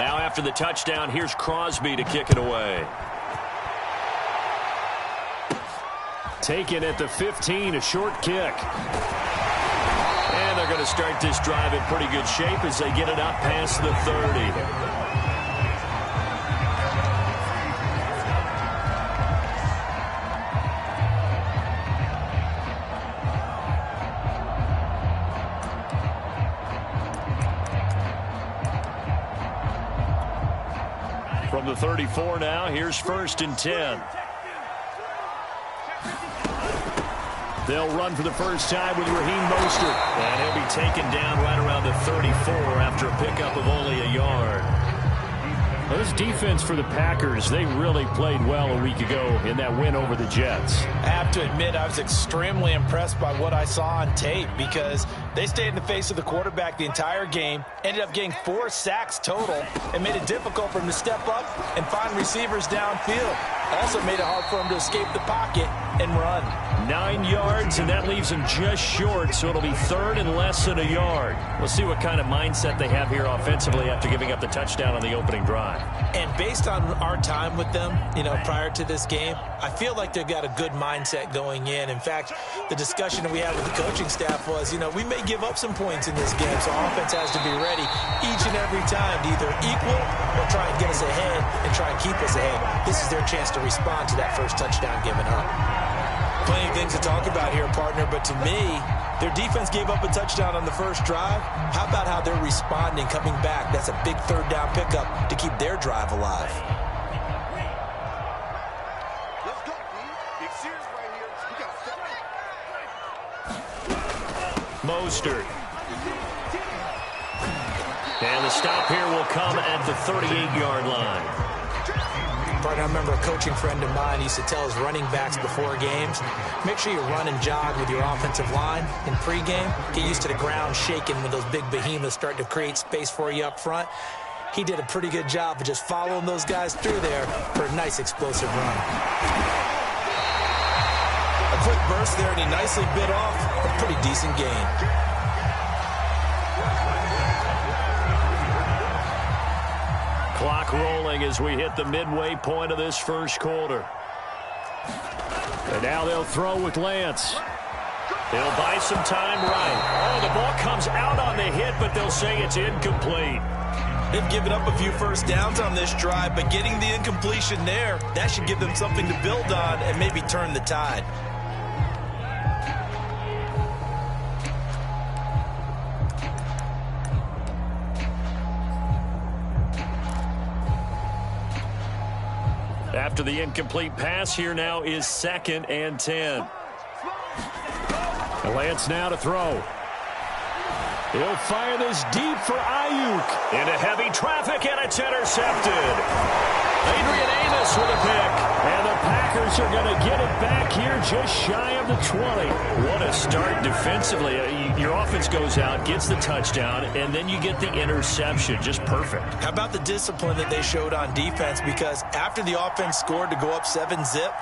Now after the touchdown, here's Crosby to kick it away. Taken at the 15, a short kick. And they're going to start this drive in pretty good shape as they get it up past the 30. From the 34 now, here's 1st and 10. They'll run for the first time with Raheem Mostert. And he'll be taken down right around the 34 after a pickup of only a yard. Well, this defense for the Packers, they really played well a week ago in that win over the Jets. I have to admit, I was extremely impressed by what I saw on tape because they stayed in the face of the quarterback the entire game, ended up getting 4 sacks total, and made it difficult for him to step up and find receivers downfield. Also made it hard for him to escape the pocket and run. 9 yards, and that leaves him just short, so it'll be 3rd and less than a yard. We'll see what kind of mindset they have here offensively after giving up the touchdown on the opening drive. And based on our time with them, prior to this game, I feel like they've got a good mindset going in. In fact, the discussion that we had with the coaching staff was, we may give up some points in this game, so offense has to be ready each and every time to either equal or try and get us ahead and try and keep us ahead. This is their chance to respond to that first touchdown given up. Plenty of things to talk about here, partner, but to me, their defense gave up a touchdown on the first drive. How about how they're responding, coming back? That's a big 3rd down pickup to keep their drive alive. Let's go, big series right here. We got to Mostert. And the stop here will come at the 38-yard line. I remember a coaching friend of mine used to tell his running backs before games, make sure you run and jog with your offensive line in pregame. Get used to the ground shaking when those big behemoths start to create space for you up front. He did a pretty good job of just following those guys through there for a nice explosive run. A quick burst there, and he nicely bit off a pretty decent gain. Clock rolling as we hit the midway point of this first quarter. And now they'll throw with Lance. They'll buy some time right. Oh, the ball comes out on the hit, but they'll say it's incomplete. They've given up a few first downs on this drive, but getting the incompletion there, that should give them something to build on and maybe turn the tide. After the incomplete pass, here now is 2nd and 10. Lance now to throw. He'll fire this deep for Ayuk. Into heavy traffic, and it's intercepted. Adrian Amos with a pick. And the Packers are going to get it back here just shy of the 20. What a start defensively. Your offense goes out, gets the touchdown, and then you get the interception. Just perfect. How about the discipline that they showed on defense? Because after the offense scored to go up 7-zip,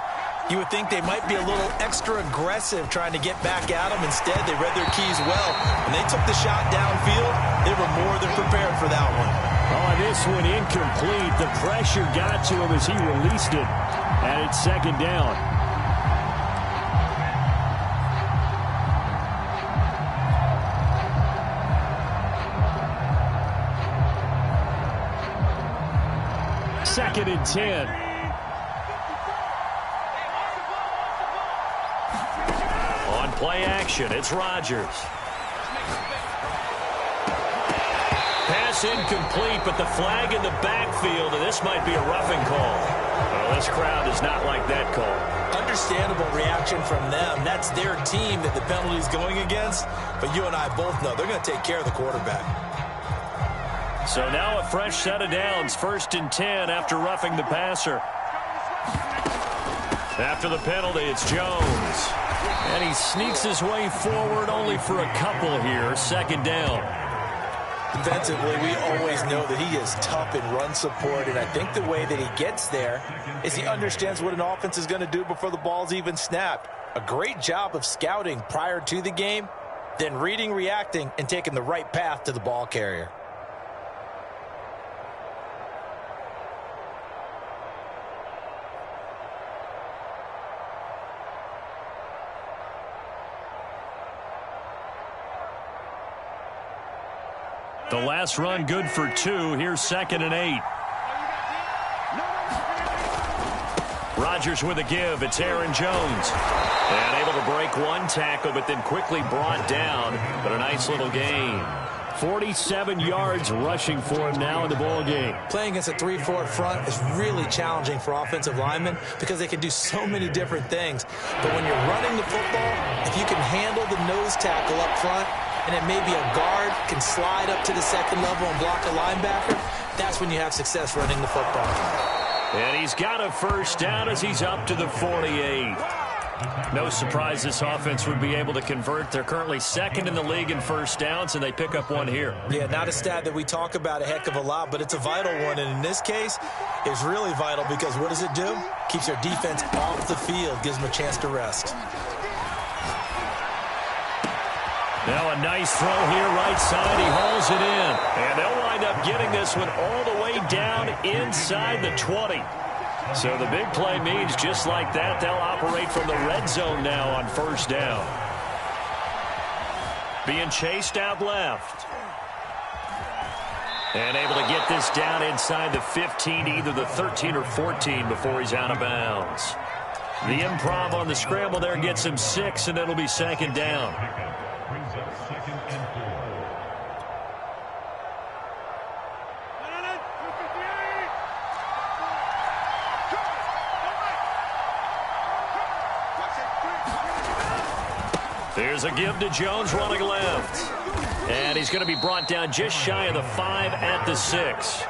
you would think they might be a little extra aggressive trying to get back at them. Instead, they read their keys well. When they took the shot downfield, they were more than prepared for that one. Oh, this one incomplete. The pressure got to him as he released it. And it's 2nd down. Second and 10. Play action. It's Rodgers. Pass incomplete, but the flag in the backfield, and this might be a roughing call. Well, this crowd does not like that call. Understandable reaction from them. That's their team that the penalty is going against, but you and I both know they're going to take care of the quarterback. So now a fresh set of downs. 1st and 10 after roughing the passer. After the penalty, it's Jones. And he sneaks his way forward only for a couple here. 2nd down. Defensively, we always know that he is tough in run support, and I think the way that he gets there is he understands what an offense is going to do before the ball's even snapped. A great job of scouting prior to the game, then reading, reacting, and taking the right path to the ball carrier. The last run good for 2. Here's 2nd and 8. Rodgers with a give. It's Aaron Jones. And able to break one tackle, but then quickly brought down. But a nice little gain. 47 yards rushing for him now in the ball game. Playing against a 3-4 front is really challenging for offensive linemen because they can do so many different things. But when you're running the football, if you can handle the nose tackle up front, and then maybe a guard can slide up to the second level and block a linebacker, that's when you have success running the football. And he's got a first down as he's up to the 48. No surprise this offense would be able to convert. They're currently 2nd in the league in first downs, and they pick up one here. Yeah, not a stat that we talk about a heck of a lot, but it's a vital one. And in this case, it's really vital because what does it do? Keeps their defense off the field, gives them a chance to rest. Now a nice throw here, right side. He hauls it in. And they'll wind up getting this one all the way down inside the 20. So the big play means just like that, they'll operate from the red zone now on first down. Being chased out left. And able to get this down inside the 15, either the 13 or 14 before he's out of bounds. The improv on the scramble there gets him 6, and it'll be 2nd down. There's a give to Jones running left. And he's going to be brought down just shy of the 5 at the 6.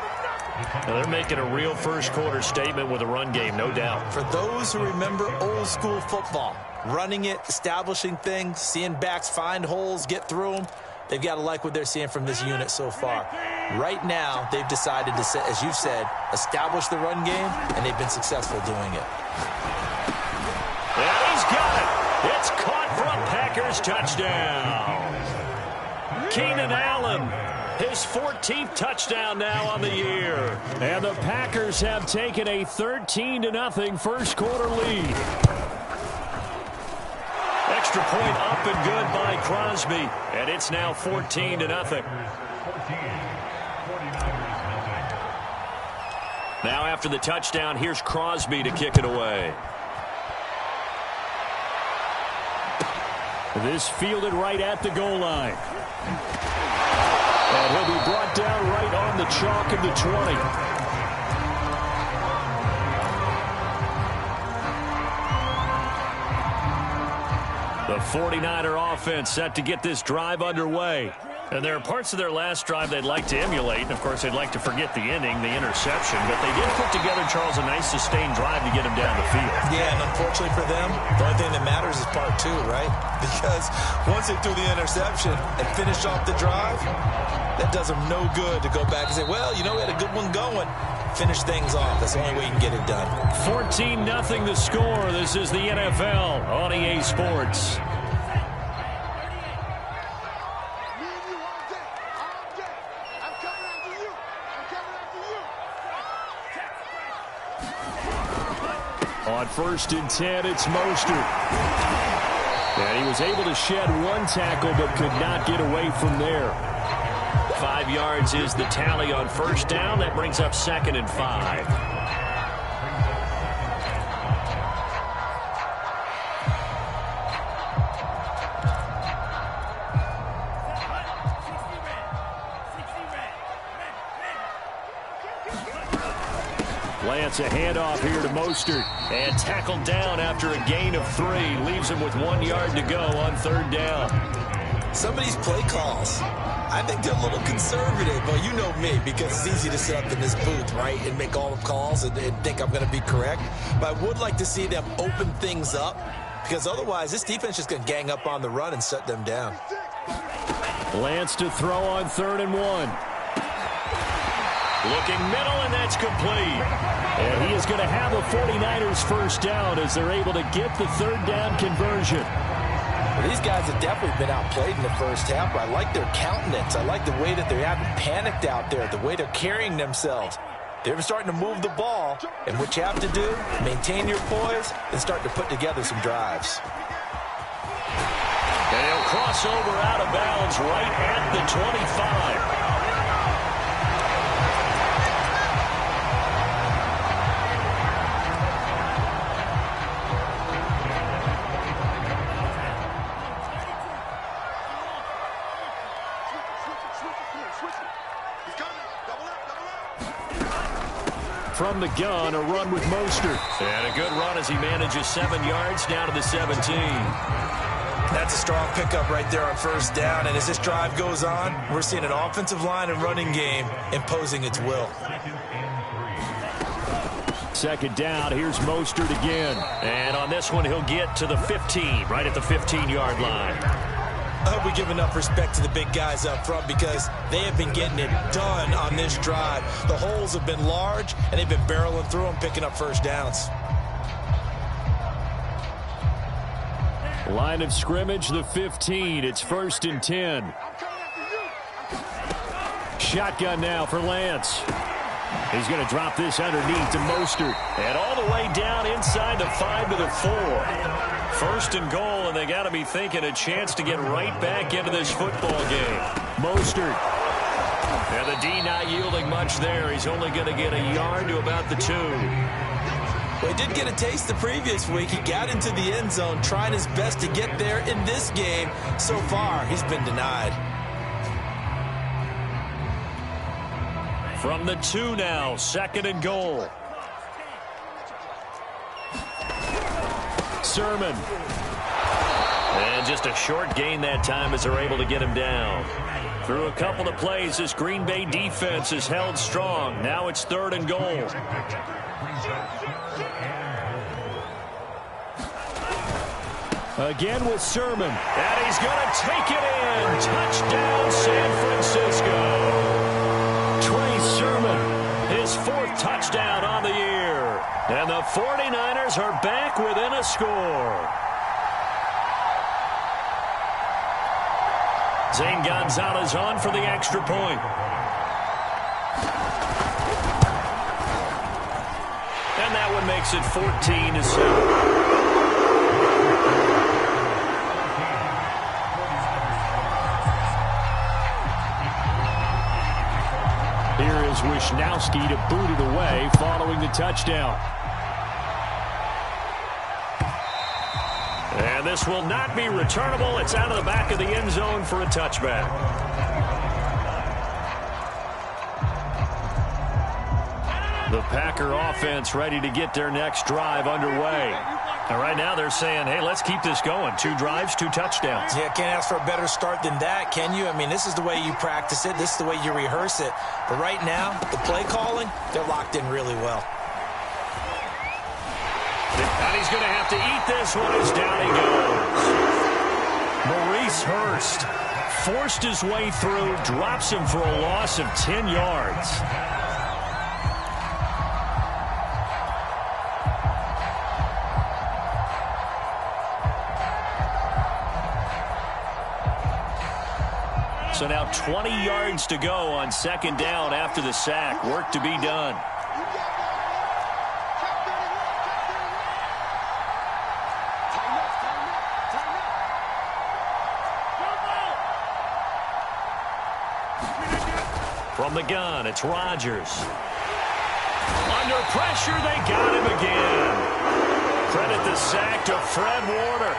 Now they're making a real first-quarter statement with a run game, no doubt. For those who remember old-school football, running it, establishing things, seeing backs find holes, get through them, they've got to like what they're seeing from this unit so far. Right now, they've decided to, as you've said, establish the run game, and they've been successful doing it. And he's got it. It's caught for a Packers touchdown. Keenan Allen, his 14th touchdown now on the year. And the Packers have taken a 13-0 first-quarter lead. Extra point up and good by Crosby. And it's now 14-0. Now after the touchdown, here's Crosby to kick it away. This fielded right at the goal line. And he'll be brought down right on the chalk of the 20. The 49er offense set to get this drive underway. And there are parts of their last drive they'd like to emulate. And, of course, they'd like to forget the ending, the interception. But they did put together, Charles, a nice sustained drive to get him down the field. Yeah, and unfortunately for them, the only thing that matters is part 2, right? Because once they threw the interception and finished off the drive, that does them no good to go back and say, well, you know, we had a good one going. Finish things off. That's the only way you can get it done. 14-0 the score. This is the NFL on EA Sports. On 1st and 10, it's Mostert. And he was able to shed one tackle but could not get away from there. 5 yards is the tally on first down. That brings up 2nd and 5. Lance, a handoff here to Mostert. And tackled down after a gain of 3. Leaves him with 1 yard to go on 3rd down. Some of these play calls, I think they're a little conservative. Well, you know me, because it's easy to sit up in this booth, right, and make all the calls and think I'm going to be correct. But I would like to see them open things up, because otherwise this defense is just going to gang up on the run and shut them down. Lance to throw on 3rd and 1. Looking middle, and that's complete. And he is going to have a 49ers first down as they're able to get the 3rd down conversion. Well, these guys have definitely been outplayed in the first half, but I like their countenance. I like the way that they haven't panicked out there, the way they're carrying themselves. They're starting to move the ball, and what you have to do, maintain your poise and start to put together some drives. And he'll cross over out of bounds right at the 25. switch it. He's coming. Double up. From the gun, a run with Mostert. And a good run as he manages 7 yards down to the 17. That's a strong pickup right there on first down. And as this drive goes on, we're seeing an offensive line and running game imposing its will. Second down, here's Mostert again. And on this one, he'll get to the 15, right at the 15-yard line. I hope we give enough respect to the big guys up front because they have been getting it done on this drive. The holes have been large, and they've been barreling through them, picking up first downs. Line of scrimmage, the 15. It's 1st and 10. Shotgun now for Lance. He's going to drop this underneath to Mostert. And all the way down inside the 5 to the 4. 1st and goal, and they got to be thinking a chance to get right back into this football game. Mostert. And the D not yielding much there. He's only going to get a yard to about the 2. Well, he did get a taste the previous week. He got into the end zone, trying his best to get there in this game. So far, he's been denied. From the 2 now, 2nd and goal. Sermon. And just a short gain that time as they're able to get him down. Through a couple of plays, this Green Bay defense is held strong. Now it's 3rd and goal. Again with Sermon. And he's going to take it in. Touchdown, San Francisco. Trey Sermon, his 4th touchdown on the year. And the 49ers are back within a score. Zane Gonzalez on for the extra point. And that one makes it 14-7. Here is Wisnowski to boot it away following the touchdown. And this will not be returnable. It's out of the back of the end zone for a touchback. The Packer offense ready to get their next drive underway. And right now they're saying, hey, let's keep this going. 2 drives, 2 touchdowns. Yeah, can't ask for a better start than that, can you? I mean, this is the way you practice it. This is the way you rehearse it. But right now, the play calling, they're locked in really well. And he's going to have to eat this one as down he goes. Maurice Hurst forced his way through, drops him for a loss of 10 yards. So now 20 yards to go on 2nd down after the sack. Work to be done. From the gun, it's Rodgers. Under pressure, they got him again. Credit the sack to Fred Warner.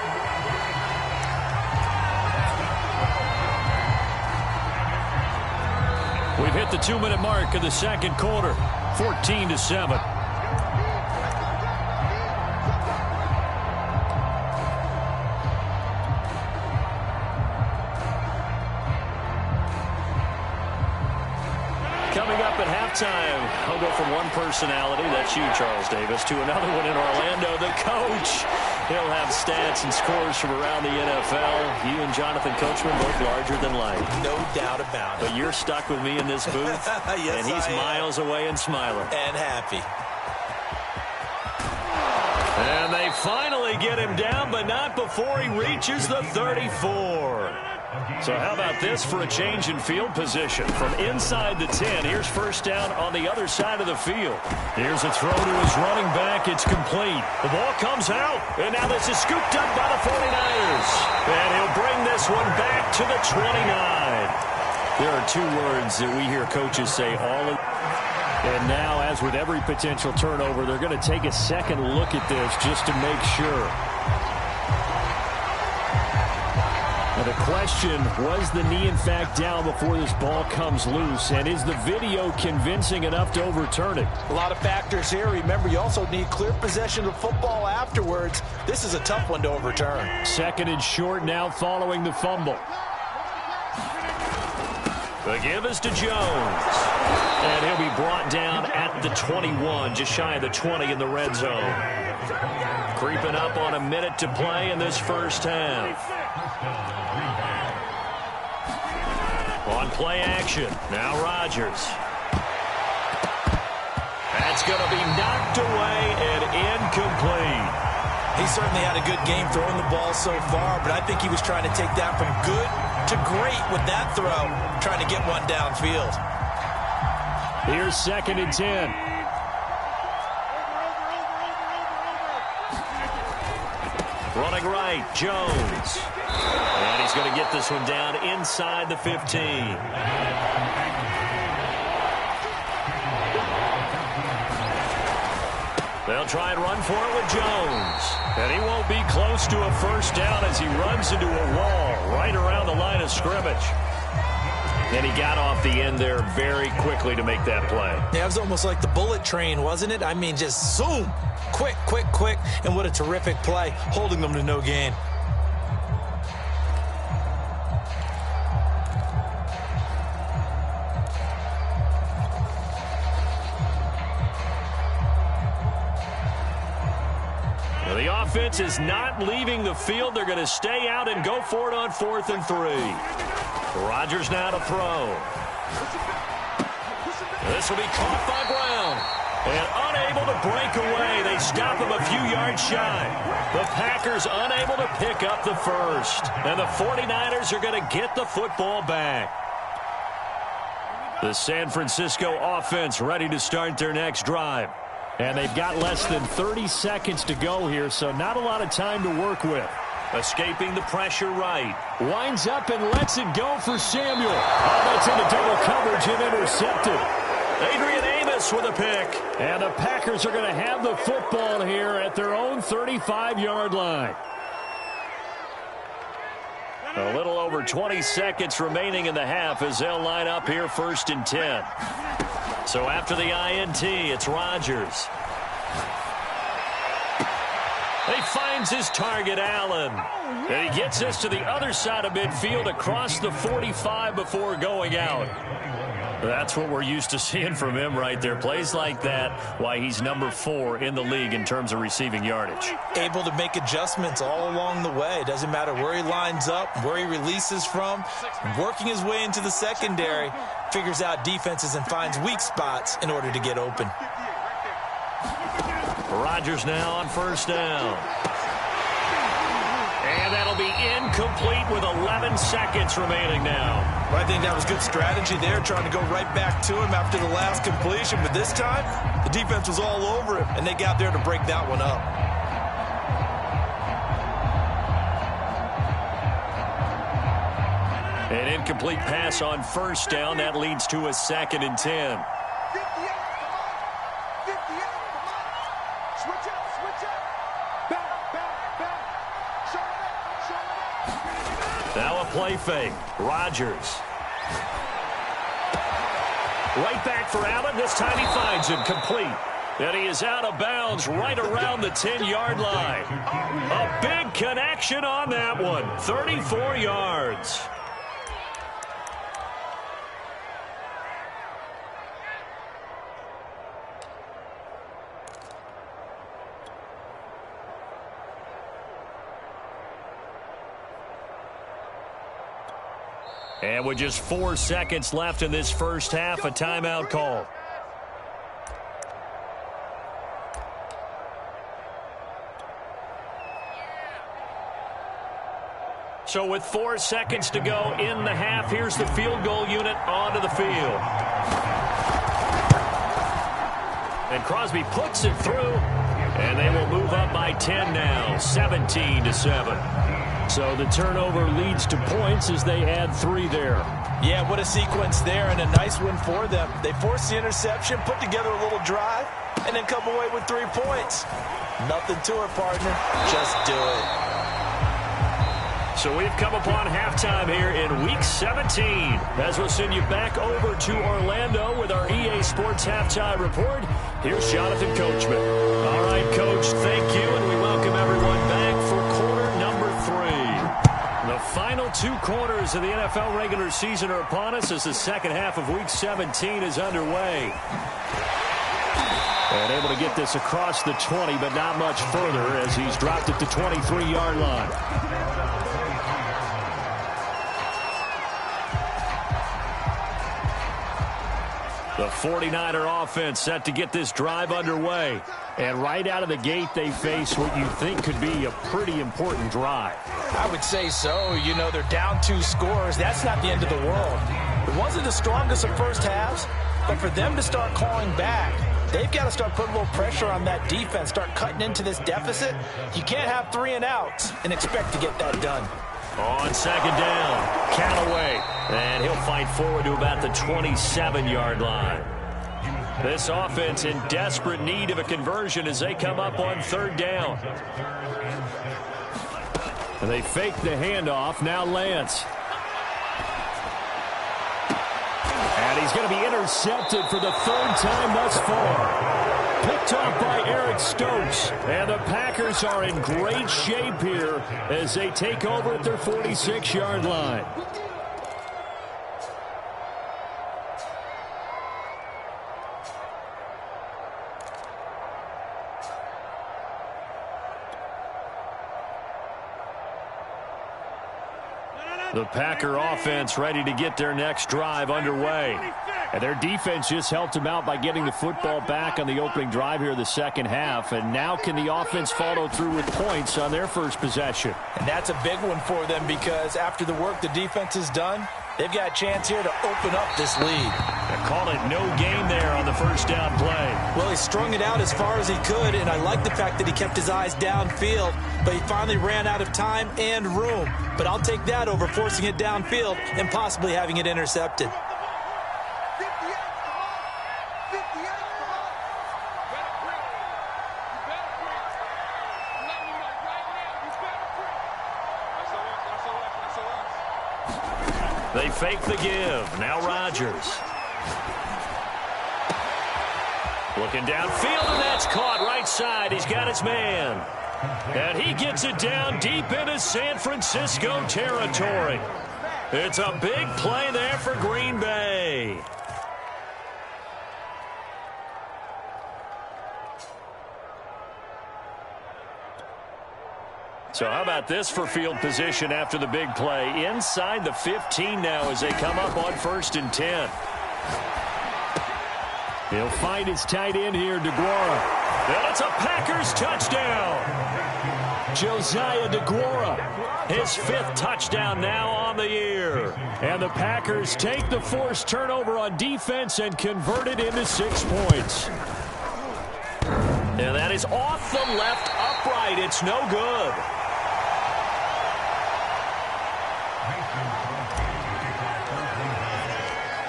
We've hit the 2-minute mark of the 2nd quarter. 14-7. Coming up at halftime, I'll go from one personality, that's you, Charles Davis, to another one in Orlando, the coach. He'll have stats and scores from around the NFL. You and Jonathan Coachman both larger than life. No doubt about it. But you're stuck with me in this booth, yes, and he's miles away and smiling. And happy. And they finally get him down, but not before he reaches the 34. So how about this for a change in field position? From inside the 10, here's 1st down on the other side of the field. Here's a throw to his running back. It's complete. The ball comes out, and now this is scooped up by the 49ers. And he'll bring this one back to the 29. There are 2 words that we hear coaches say all of. And now, as with every potential turnover, they're going to take a second look at this just to make sure. The question, was the knee in fact down before this ball comes loose? And is the video convincing enough to overturn it? A lot of factors here. Remember, you also need clear possession of football afterwards. This is a tough one to overturn. 2nd and short now following the fumble. The give is to Jones. And he'll be brought down at the 21, just shy of the 20 in the red zone. Creeping up on a minute to play in this first half. On play action, now Rodgers. That's going to be knocked away and incomplete. He certainly had a good game throwing the ball so far, but I think he was trying to take that from good to great with that throw, trying to get one downfield. Here's 2nd and 10. Running right, Jones. And he's going to get this one down inside the 15. They'll try and run for it with Jones. And he won't be close to a first down as he runs into a wall right around the line of scrimmage. And he got off the end there very quickly to make that play. Yeah, it was almost like the bullet train, wasn't it? I mean, just zoom. Quick, quick, quick. And what a terrific play, holding them to no gain. The offense is not leaving the field. They're going to stay out and go for it on 4th and 3. Rodgers now to throw. This will be caught by Brown. And unable to break away. They stop him a few yards shy. The Packers unable to pick up the first. And the 49ers are going to get the football back. The San Francisco offense ready to start their next drive. And they've got less than 30 seconds to go here, so not a lot of time to work with. Escaping the pressure right. Winds up and lets it go for Samuel. Oh, that's into double coverage and intercepted. Adrian Amos with a pick. And the Packers are going to have the football here at their own 35-yard line. A little over 20 seconds remaining in the half as they'll line up here 1st and 10. So after the INT, it's Rodgers. He finds his target, Allen. And he gets this to the other side of midfield across the 45 before going out. That's what we're used to seeing from him right there. Plays like that, why he's number 4 in the league in terms of receiving yardage. Able to make adjustments all along the way. Doesn't matter where he lines up, where he releases from. Working his way into the secondary, figures out defenses and finds weak spots in order to get open. Rodgers now on 1st down. And that'll be incomplete with 11 seconds remaining now. Well, I think that was good strategy there, trying to go right back to him after the last completion. But this time, the defense was all over him, and they got there to break that one up. An incomplete pass on 1st down. That leads to a 2nd and 10. Now a play fake. Rodgers. Right back for Allen. This time he finds him complete. And he is out of bounds right around the 10-yard line. A big connection on that one. 34 yards. And with just 4 seconds left in this first half, a timeout call. So with 4 seconds to go in the half, here's the field goal unit onto the field. And Crosby puts it through, and they will move up by 10 now, 17-7. So the turnover leads to points as they add 3 there. Yeah, what a sequence there, and a nice one for them. They forced the interception, put together a little drive, and then come away with 3 points. Nothing to it, partner. Just do it. So we've come upon halftime here in Week 17. As we'll send you back over to Orlando with our EA Sports Halftime Report, here's Jonathan Coachman. All right, Coach, thank you, and we welcome everyone back for quarter number 3. The final 2 quarters of the NFL regular season are upon us as the second half of Week 17 is underway. And able to get this across the 20, but not much further as he's dropped at the 23-yard line. The 49er offense set to get this drive underway. And right out of the gate, they face what you think could be a pretty important drive. I would say so. You know, they're down 2 scores. That's not the end of the world. It wasn't the strongest of first halves, but for them to start clawing back, they've got to start putting a little pressure on that defense, start cutting into this deficit. You can't have 3 and outs and expect to get that done. On second down, Callaway, and he'll fight forward to about the 27-yard line. This offense in desperate need of a conversion as they come up on third down. And they fake the handoff. Now Lance. And he's going to be intercepted for the 3rd time thus far. Picked off by Eric Stokes. And the Packers are in great shape here as they take over at their 46-yard line. The Packer offense ready to get their next drive underway. And their defense just helped them out by getting the football back on the opening drive here in the second half. And now can the offense follow through with points on their first possession? And that's a big one for them because after the work the defense has done, they've got a chance here to open up this lead. They call it no gain there on the first down play. Well, he strung it out as far as he could, and I like the fact that he kept his eyes downfield, but he finally ran out of time and room. But I'll take that over forcing it downfield and possibly having it intercepted. They fake the give. Now Rodgers. Looking downfield, and that's caught right side. He's got his man. And he gets it down deep into San Francisco territory. It's a big play there for Green Bay. So how about this for field position after the big play? Inside the 15 now as they come up on 1st and 10. He'll find his tight end here, DeGuara. And it's a Packers touchdown. Josiah DeGuara, his 5th touchdown now on the year. And the Packers take the forced turnover on defense and convert it into 6 points. And that is off the left upright. It's no good.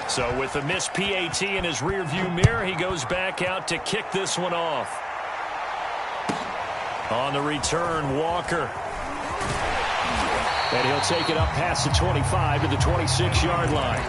So with the missed PAT in his rearview mirror, he goes back out to kick this one off. On the return, Walker. And he'll take it up past the 25 to the 26-yard line.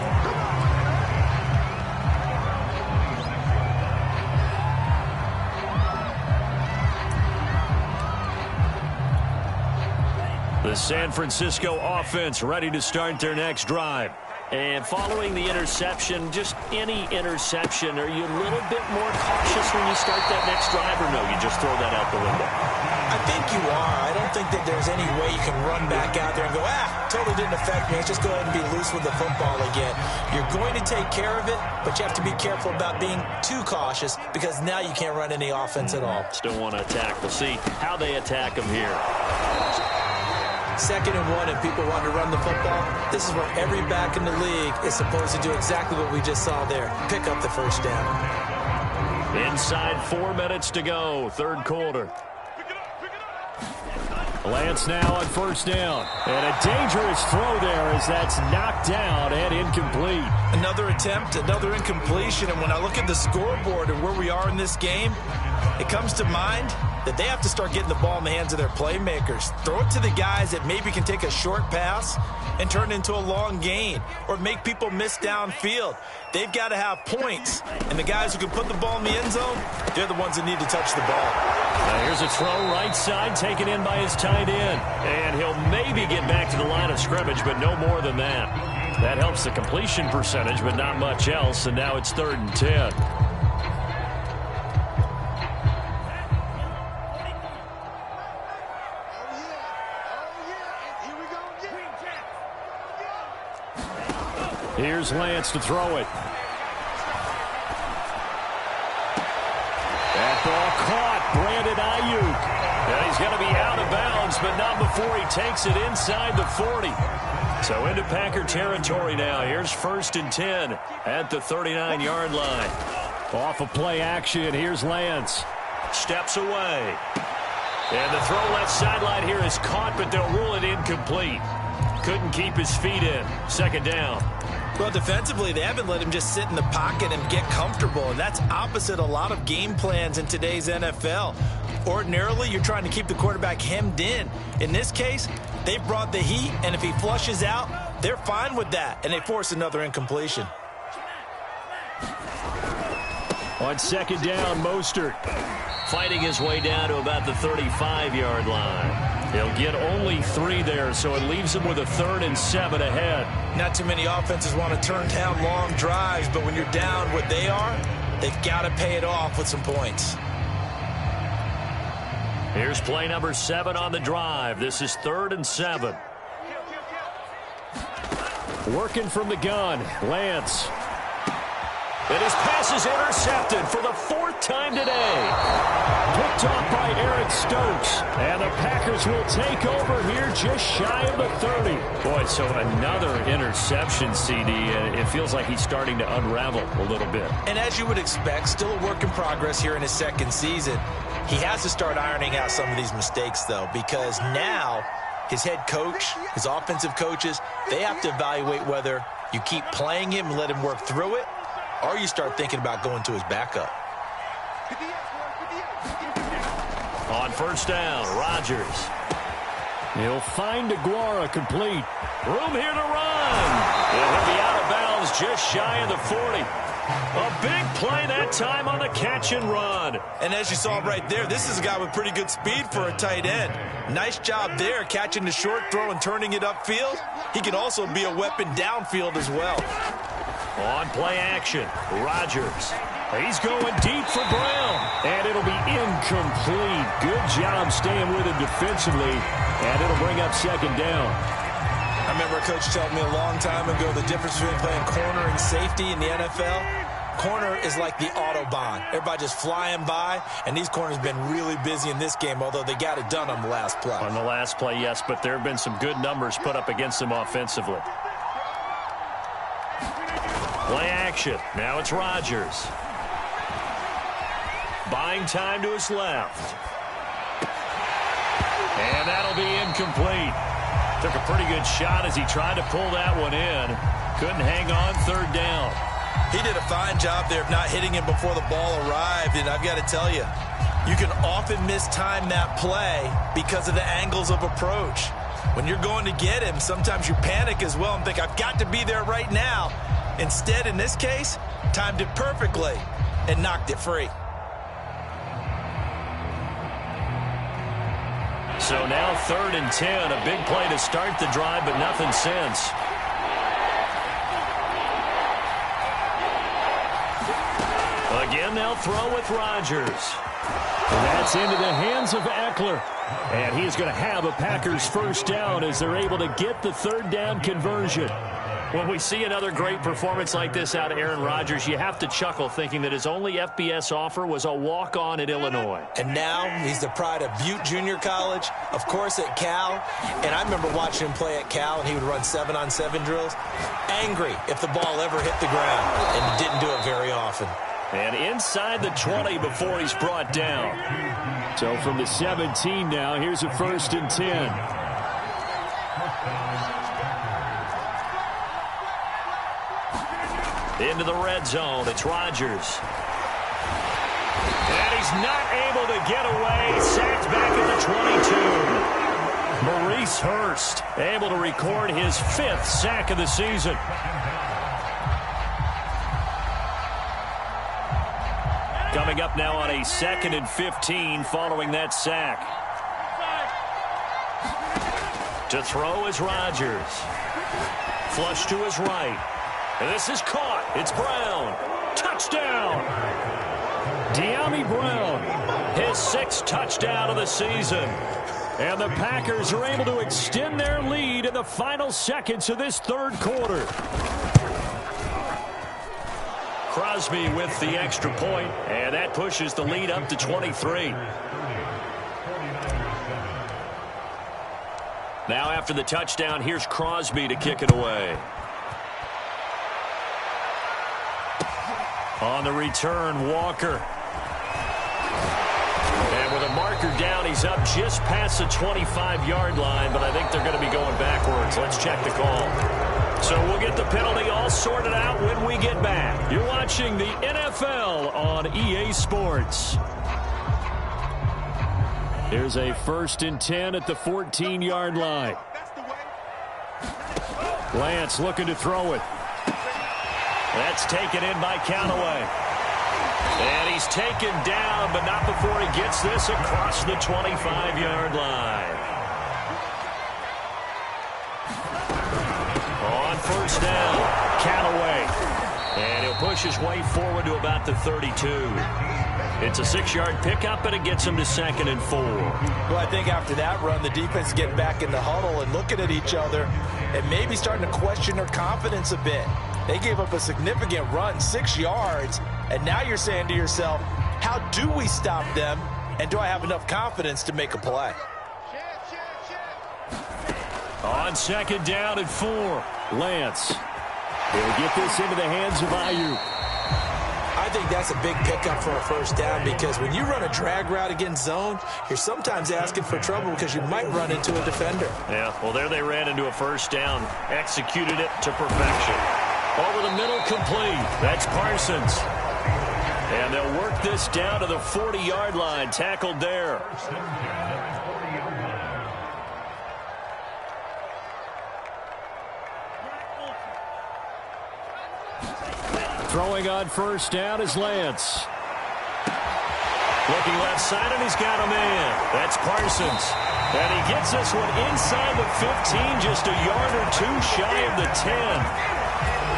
The San Francisco offense ready to start their next drive. And following the interception, just any interception, are you a little bit more cautious when you start that next drive, or no, you just throw that out the window? I think you are. I don't think that there's any way you can run back out there and go, totally didn't affect me. Let's just go ahead and be loose with the football again. You're going to take care of it, but you have to be careful about being too cautious because now you can't run any offense at all. Still want to attack. We'll see how they attack them here. 2nd and 1 and people want to run the football. This is where every back in the league is supposed to do exactly what we just saw there. Pick up the first down. Inside 4 minutes to go, 3rd quarter. Lance now on first down. And a dangerous throw there as that's knocked down and incomplete. Another attempt, another incompletion. And when I look at the scoreboard and where we are in this game, it comes to mind that they have to start getting the ball in the hands of their playmakers. Throw it to the guys that maybe can take a short pass and turn it into a long gain or make people miss downfield. They've got to have points. And the guys who can put the ball in the end zone, they're the ones that need to touch the ball. Now here's a throw right side taken in by his tight end. And he'll maybe get back to the line of scrimmage, but no more than that. That helps the completion percentage, but not much else. And now it's 3rd and 10. Here's Lance to throw it. That ball caught. Brandon Ayuk. And he's going to be out of bounds, but not before he takes it inside the 40. So into Packer territory now. Here's 1st and 10 at the 39-yard line. Off of play action. Here's Lance. Steps away. And the throw left sideline here is caught, but they'll rule it incomplete. Couldn't keep his feet in. 2nd down. Well, defensively, they haven't let him just sit in the pocket and get comfortable, and that's opposite a lot of game plans in today's NFL. Ordinarily, you're trying to keep the quarterback hemmed in. In this case, they brought the heat, and if he flushes out, they're fine with that, and they force another incompletion. On 2nd down, Mostert fighting his way down to about the 35-yard line. He'll get only 3 there, so it leaves him with a 3rd and 7 ahead. Not too many offenses want to turn down long drives, but when you're down what they are, they've got to pay it off with some points. Here's play number 7 on the drive. This is 3rd and 7. Working from the gun, Lance. And his pass is intercepted for the 4th time today. Picked off by Eric Stokes. And the Packers will take over here just shy of the 30. Boy, so another interception, CD. And it feels like he's starting to unravel a little bit. And as you would expect, still a work in progress here in his 2nd season. He has to start ironing out some of these mistakes, though, because now his head coach, his offensive coaches, they have to evaluate whether you keep playing him and let him work through it, or you start thinking about going to his backup. On 1st down, Rodgers. He'll find Aguara complete. Room here to run. And he'll be out of bounds just shy of the 40. A big play that time on the catch and run. And as you saw right there, this is a guy with pretty good speed for a tight end. Nice job there, catching the short throw and turning it upfield. He can also be a weapon downfield as well. On play action, Rodgers. He's going deep for Brown. And it'll be incomplete. Good job staying with him defensively. And it'll bring up 2nd down. I remember a coach telling me a long time ago the difference between playing corner and safety in the NFL. Corner is like the Autobahn. Everybody just flying by, and these corners have been really busy in this game, although they got it done on the last play. On the last play, yes, but there have been some good numbers put up against them offensively. Play action. Now it's Rodgers. Buying time to his left. And that'll be incomplete. Took a pretty good shot as he tried to pull that one in. Couldn't hang on 3rd down. He did a fine job there of not hitting him before the ball arrived, and I've got to tell you, you can often mistime that play because of the angles of approach. When you're going to get him, sometimes you panic as well and think, I've got to be there right now. Instead, in this case, timed it perfectly and knocked it free. So now 3rd and 10, a big play to start the drive, but nothing since. Again, they'll throw with Rodgers. And that's into the hands of Eckler. And he's going to have a Packers 1st down as they're able to get the 3rd down conversion. When we see another great performance like this out of Aaron Rodgers, you have to chuckle thinking that his only FBS offer was a walk-on at Illinois. And now he's the pride of Butte Junior College, of course at Cal. And I remember watching him play at Cal, and he would run 7-on-7 drills. Angry if the ball ever hit the ground, and didn't do it very often. And inside the 20 before he's brought down. So from the 17 now, here's a 1st and 10. Into the red zone, it's Rodgers. And he's not able to get away. Sacked back at the 22. Maurice Hurst able to record his 5th sack of the season. Coming up now on a 2nd and 15 following that sack. To throw is Rodgers. Flush to his right. And this is caught. It's Brown. Touchdown. De'Ami Brown, his 6th touchdown of the season. And the Packers are able to extend their lead in the final seconds of this 3rd quarter. Crosby with the extra point, and that pushes the lead up to 23. Now after the touchdown, here's Crosby to kick it away. On the return, Walker. And with a marker down, he's up just past the 25-yard line, but I think they're going to be going backwards. Let's check the call. So we'll get the penalty all sorted out when we get back. You're watching the NFL on EA Sports. Here's a 1st and 10 at the 14-yard line. Lance looking to throw it. That's taken in by Callaway. And he's taken down, but not before he gets this across the 25-yard line. On 1st down, Callaway. And he'll push his way forward to about the 32. It's a 6-yard pickup, and it gets him to 2nd and 4. Well, I think after that run, the defense is getting back in the huddle and looking at each other and maybe starting to question their confidence a bit. They gave up a significant run, 6 yards, and now you're saying to yourself, how do we stop them, and do I have enough confidence to make a play? On 2nd down and 4, Lance. He'll get this into the hands of Ayuk. I think that's a big pickup for a 1st down because when you run a drag route against zone, you're sometimes asking for trouble because you might run into a defender. Yeah, well, there they ran into a 1st down, executed it to perfection. Over the middle, complete. That's Parsons. And they'll work this down to the 40-yard line, tackled there. Throwing on 1st down is Lance. Looking left side, and he's got a man. That's Parsons. And he gets this one inside the 15, just a yard or 2 shy of the 10.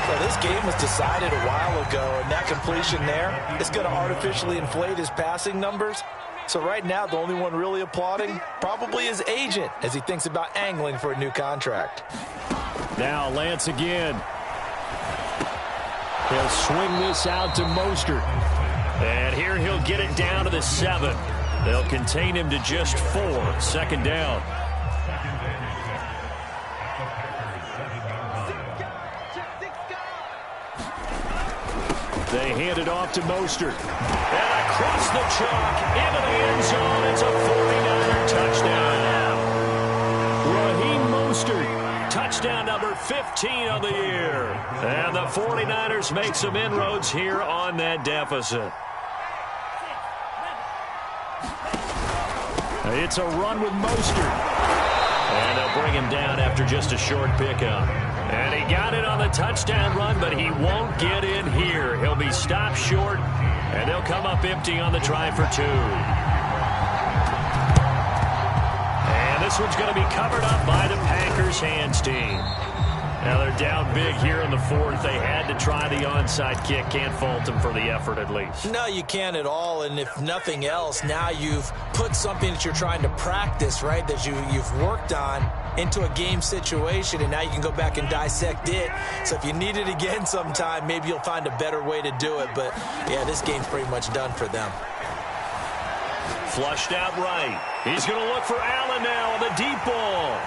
Well, this game was decided a while ago, and that completion there is going to artificially inflate his passing numbers. So right now, the only one really applauding probably his agent as he thinks about angling for a new contract. Now Lance again. He'll swing this out to Mostert. And here he'll get it down to the 7. They'll contain him to just 4. 2nd down. They hand it off to Mostert. And across the chalk into the end zone. It's a 49er touchdown. Raheem Mostert. Touchdown number 15 of the year. And the 49ers make some inroads here on that deficit. It's a run with Mostert. And they'll bring him down after just a short pickup. And he got it on the touchdown run, but he won't get in here. He'll be stopped short, and they'll come up empty on the try for 2. And this one's going to be covered up by the Packers hands team. Now they're down big here in the 4th. They had to try the onside kick. Can't fault them for the effort at least. No, you can't at all. And if nothing else, now you've put something that you're trying to practice, right, that you've worked on into a game situation, and now you can go back and dissect it. So if you need it again sometime, maybe you'll find a better way to do it. But, yeah, this game's pretty much done for them. Flushed out right. He's going to look for Allen now on the deep ball.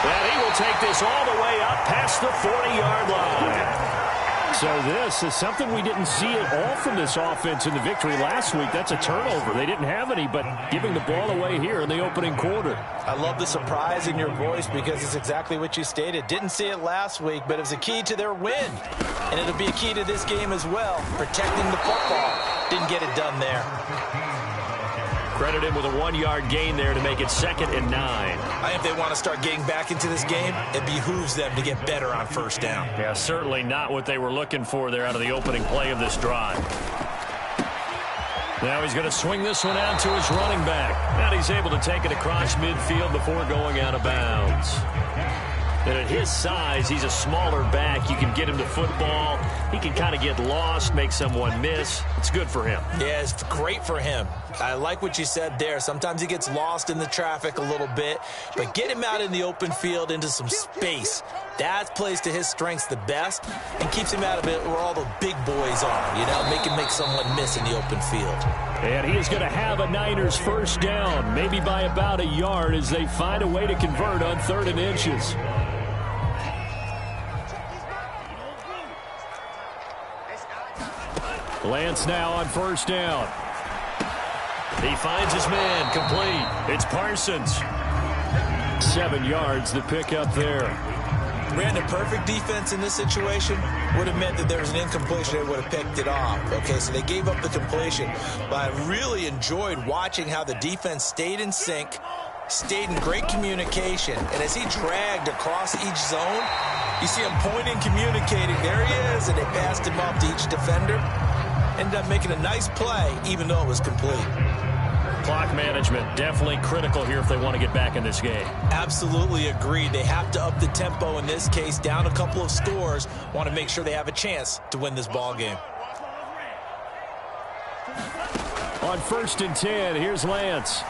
And he will take this all the way up past the 40-yard line. So this is something we didn't see at all from this offense in the victory last week. That's a turnover. They didn't have any, but giving the ball away here in the opening quarter. I love the surprise in your voice because it's exactly what you stated. Didn't see it last week, but it was a key to their win. And it'll be a key to this game as well, protecting the football. Didn't get it done there. Credit him with a 1-yard gain there to make it 2nd and 9. I think if they want to start getting back into this game, it behooves them to get better on first down. Yeah, certainly not what they were looking for there out of the opening play of this drive. Now he's going to swing this one out to his running back. And he's able to take it across midfield before going out of bounds. And at his size, he's a smaller back. You can get him to football. He can kind of get lost, make someone miss. It's good for him. Yeah, it's great for him. I like what you said there. Sometimes he gets lost in the traffic a little bit, but get him out in the open field into some space. That plays to his strengths the best and keeps him out of it where all the big boys are, you know, make someone miss in the open field. And he is going to have a Niners first down, maybe by about a yard as they find a way to convert on 3rd and inches. Lance now on first down. He finds his man, complete. It's Parsons. 7 yards, the pickup there. Ran a perfect defense in this situation. Would have meant that there was an incompletion. They would have picked it off. Okay, so they gave up the completion. But I really enjoyed watching how the defense stayed in sync, stayed in great communication. And as he dragged across each zone, you see him pointing, communicating. There he is, and they passed him off to each defender. Ended up making a nice play, even though it was complete. Clock management, definitely critical here if they want to get back in this game. Absolutely agreed. They have to up the tempo in this case, down a couple of scores. Want to make sure they have a chance to win this ball game. On 1st and 10, here's Lance.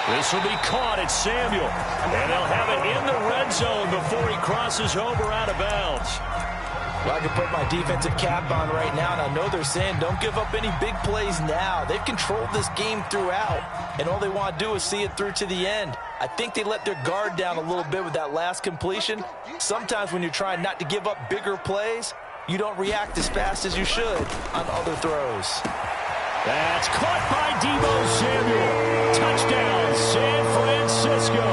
This will be caught. It's Samuel. And they'll have it in the red zone before he crosses over out of bounds. Well, I can put my defensive cap on right now, and I know they're saying don't give up any big plays now. They've controlled this game throughout, and all they want to do is see it through to the end. I think they let their guard down a little bit with that last completion. Sometimes when you're trying not to give up bigger plays, you don't react as fast as you should on other throws. That's caught by Deebo Samuel. Touchdown, San Francisco.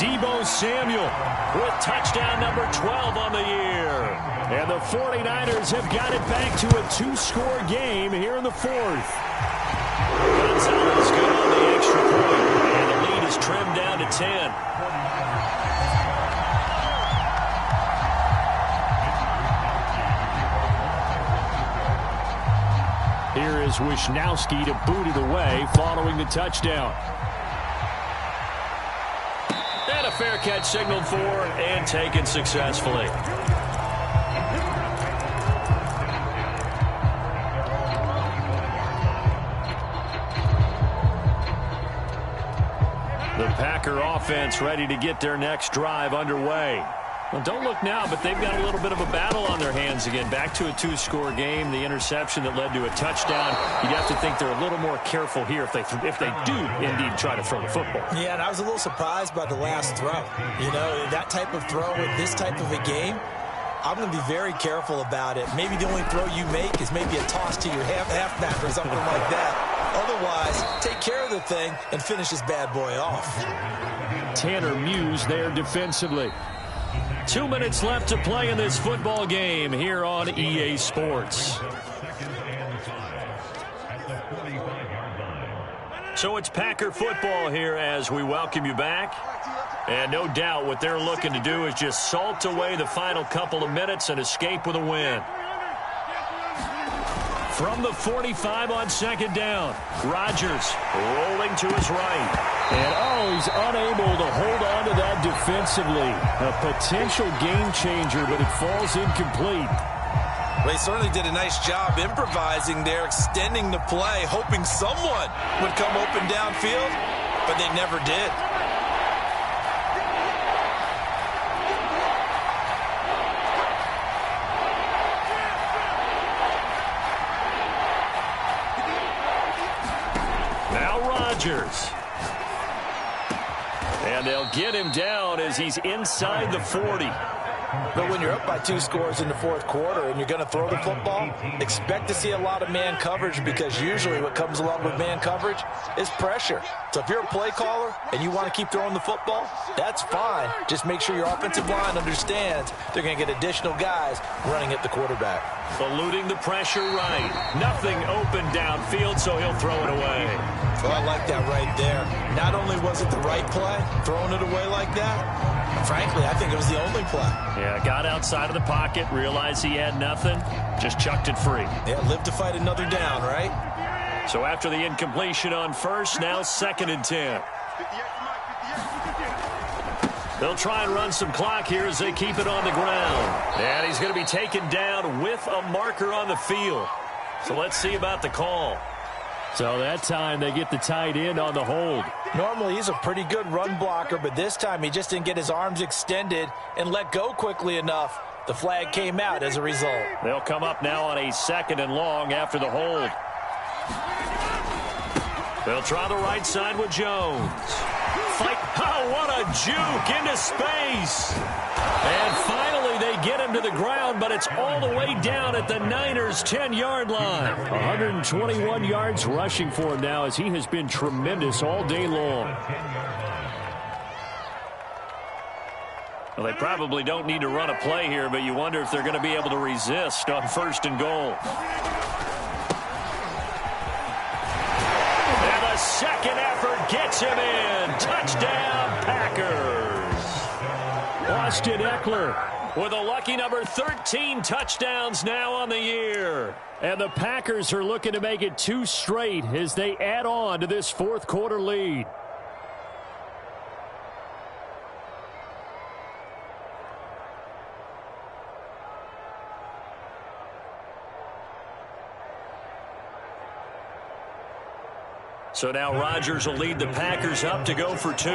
Deebo Samuel with touchdown number 12 on the year. And the 49ers have got it back to a 2-score game here in the 4th. Gonzalez good on the extra point. And the lead is trimmed down to 10. Here is Wisnowski to boot it away following the touchdown. And a fair catch signaled for and taken successfully. The Packer offense ready to get their next drive underway. Well, don't look now, but they've got a little bit of a battle on their hands again. Back to a 2-score game. The interception that led to a touchdown. You'd have to think they're a little more careful here if they do indeed try to throw the football. Yeah, and I was a little surprised by the last throw. You know, that type of throw with this type of a game, I'm going to be very careful about it. Maybe the only throw you make is maybe a toss to your halfback or something like that. Otherwise, take care of the thing and finish this bad boy off. Tanner Muse there defensively. 2 minutes left to play in this football game here on EA Sports. So it's Packer football here as we welcome you back. And no doubt what they're looking to do is just salt away the final couple of minutes and escape with a win. From the 45 on 2nd down, Rodgers rolling to his right. And, he's unable to hold on to that defensively. A potential game changer, but it falls incomplete. Well, he certainly did a nice job improvising there, extending the play, hoping someone would come open downfield, but they never did. And they'll get him down as he's inside the 40. But when you're up by 2 scores in the fourth quarter and you're going to throw the football, expect to see a lot of man coverage, because usually what comes along with man coverage is pressure. So if you're a play caller and you want to keep throwing the football, that's fine. Just make sure your offensive line understands they're going to get additional guys running at the quarterback. Eluding the pressure right. Nothing open downfield, so he'll throw it away. Well, I like that right there. Not only was it the right play, throwing it away like that, frankly, I think it was the only play. Yeah, got outside of the pocket, realized he had nothing, just chucked it free. Yeah, live to fight another down, right? So after the incompletion on first, now 2nd and 10. They'll try and run some clock here as they keep it on the ground. And he's going to be taken down with a marker on the field. So let's see about the call. So that time they get the tight end on the hold. Normally he's a pretty good run blocker, but this time he just didn't get his arms extended and let go quickly enough. The flag came out as a result. They'll come up now on a 2nd and long after the hold. They'll try the right side with Jones. Fight. Oh, what a juke into space. And finally they get him to the ground, but it's all the way down at the Niners' 10-yard line. 121 yards rushing for him now, as he has been tremendous all day long. Well, they probably don't need to run a play here, but you wonder if they're going to be able to resist on 1st and goal. And the second effort gets him in. Touchdown, Packers. Austin Eckler with a lucky number 13 touchdowns now on the year. And the Packers are looking to make it 2 straight as they add on to this fourth quarter lead. So now Rodgers will lead the Packers up to go for 2.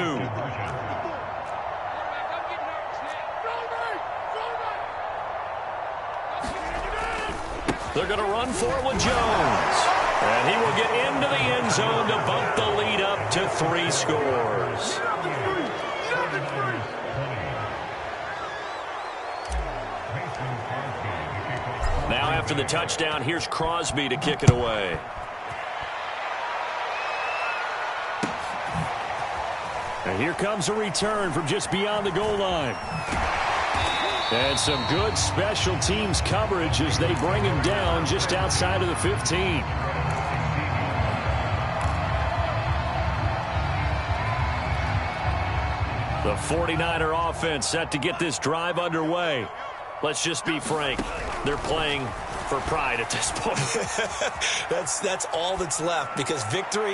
They're going to run for it with Jones. And he will get into the end zone to bump the lead up to 3 scores. Now after the touchdown, here's Crosby to kick it away. And here comes a return from just beyond the goal line. And some good special teams coverage as they bring him down just outside of the 15. The 49er offense set to get this drive underway. Let's just be frank. They're playing for pride at this point. That's all that's left, because victory,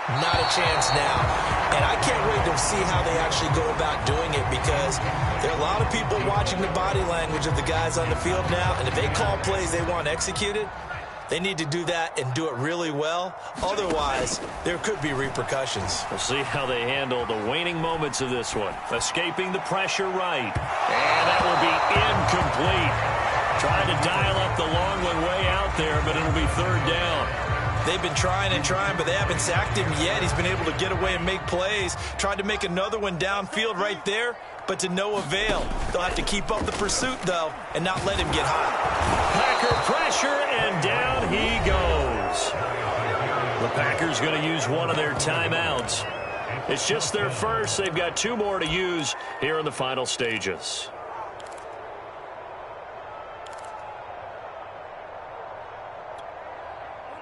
not a chance now. And I can't wait to see how they actually go about doing it, because there are a lot of people watching the body language of the guys on the field now, and if they call plays they want executed, they need to do that and do it really well. Otherwise, there could be repercussions. We'll see how they handle the waning moments of this one. Escaping the pressure right. And that will be incomplete. Trying to dial up the long one way out there, but it'll be 3rd down. They've been trying and trying, but they haven't sacked him yet. He's been able to get away and make plays. Tried to make another one downfield right there, but to no avail. They'll have to keep up the pursuit, though, and not let him get hot. Packer pressure, and down he goes. The Packers going to use one of their timeouts. It's just their first. They've got 2 more to use here in the final stages.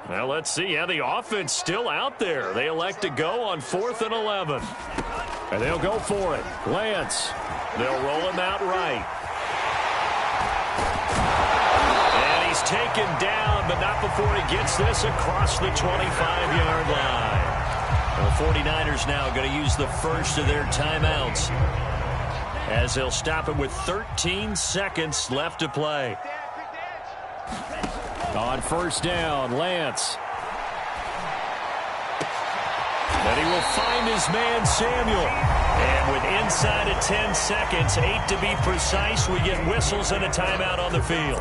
Well, let's see. Yeah, the offense still out there. They elect to go on 4th and 11. And they'll go for it. Lance. They'll roll him out right. And he's taken down, but not before he gets this across the 25-yard line. The 49ers now going to use the first of their timeouts, as they'll stop him with 13 seconds left to play. On 1st down, Lance. And he will find his man, Samuel. And with inside of 10 seconds, 8 to be precise, we get whistles and a timeout on the field.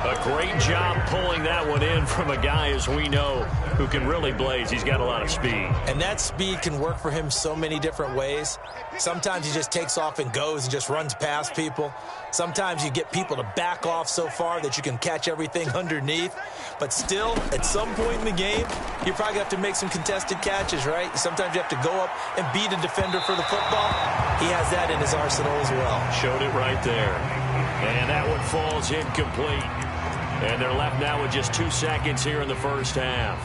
A great job pulling that one in from a guy, as we know, who can really blaze. He's got a lot of speed. And that speed can work for him so many different ways. Sometimes he just takes off and goes and just runs past people. Sometimes you get people to back off so far that you can catch everything underneath. But still, at some point in the game, you probably have to make some contested catches, right? Sometimes you have to go up and beat a defender for the football. He has that in his arsenal as well. Showed it right there. And that one falls incomplete. And they're left now with just 2 seconds here in the first half.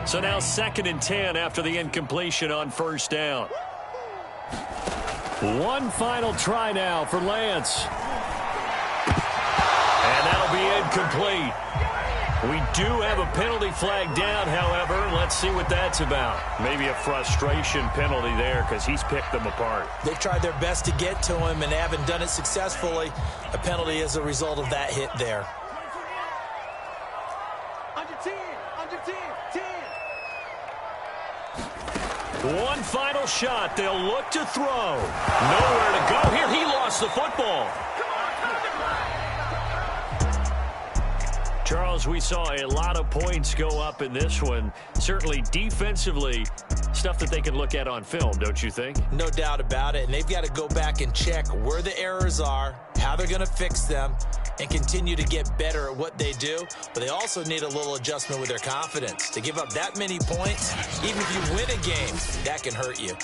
So now 2nd and 10 after the incompletion on first down. One final try now for Lance. And that'll be incomplete. We do have a penalty flag down, however. Let's see what that's about. Maybe a frustration penalty there because he's picked them apart. They've tried their best to get to him and haven't done it successfully. A penalty as a result of that hit there. Under 10, under 10, 10. One final shot. They'll look to throw. Nowhere to go here. He lost the football. Charles, we saw a lot of points go up in this one. Certainly defensively, stuff that they can look at on film, don't you think? No doubt about it. And they've got to go back and check where the errors are, how they're going to fix them, and continue to get better at what they do. But they also need a little adjustment with their confidence. To give up that many points, even if you win a game, that can hurt you.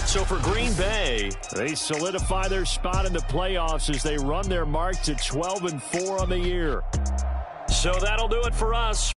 So for Green Bay, they solidify their spot in the playoffs as they run their mark to 12-4 on the year. So that'll do it for us.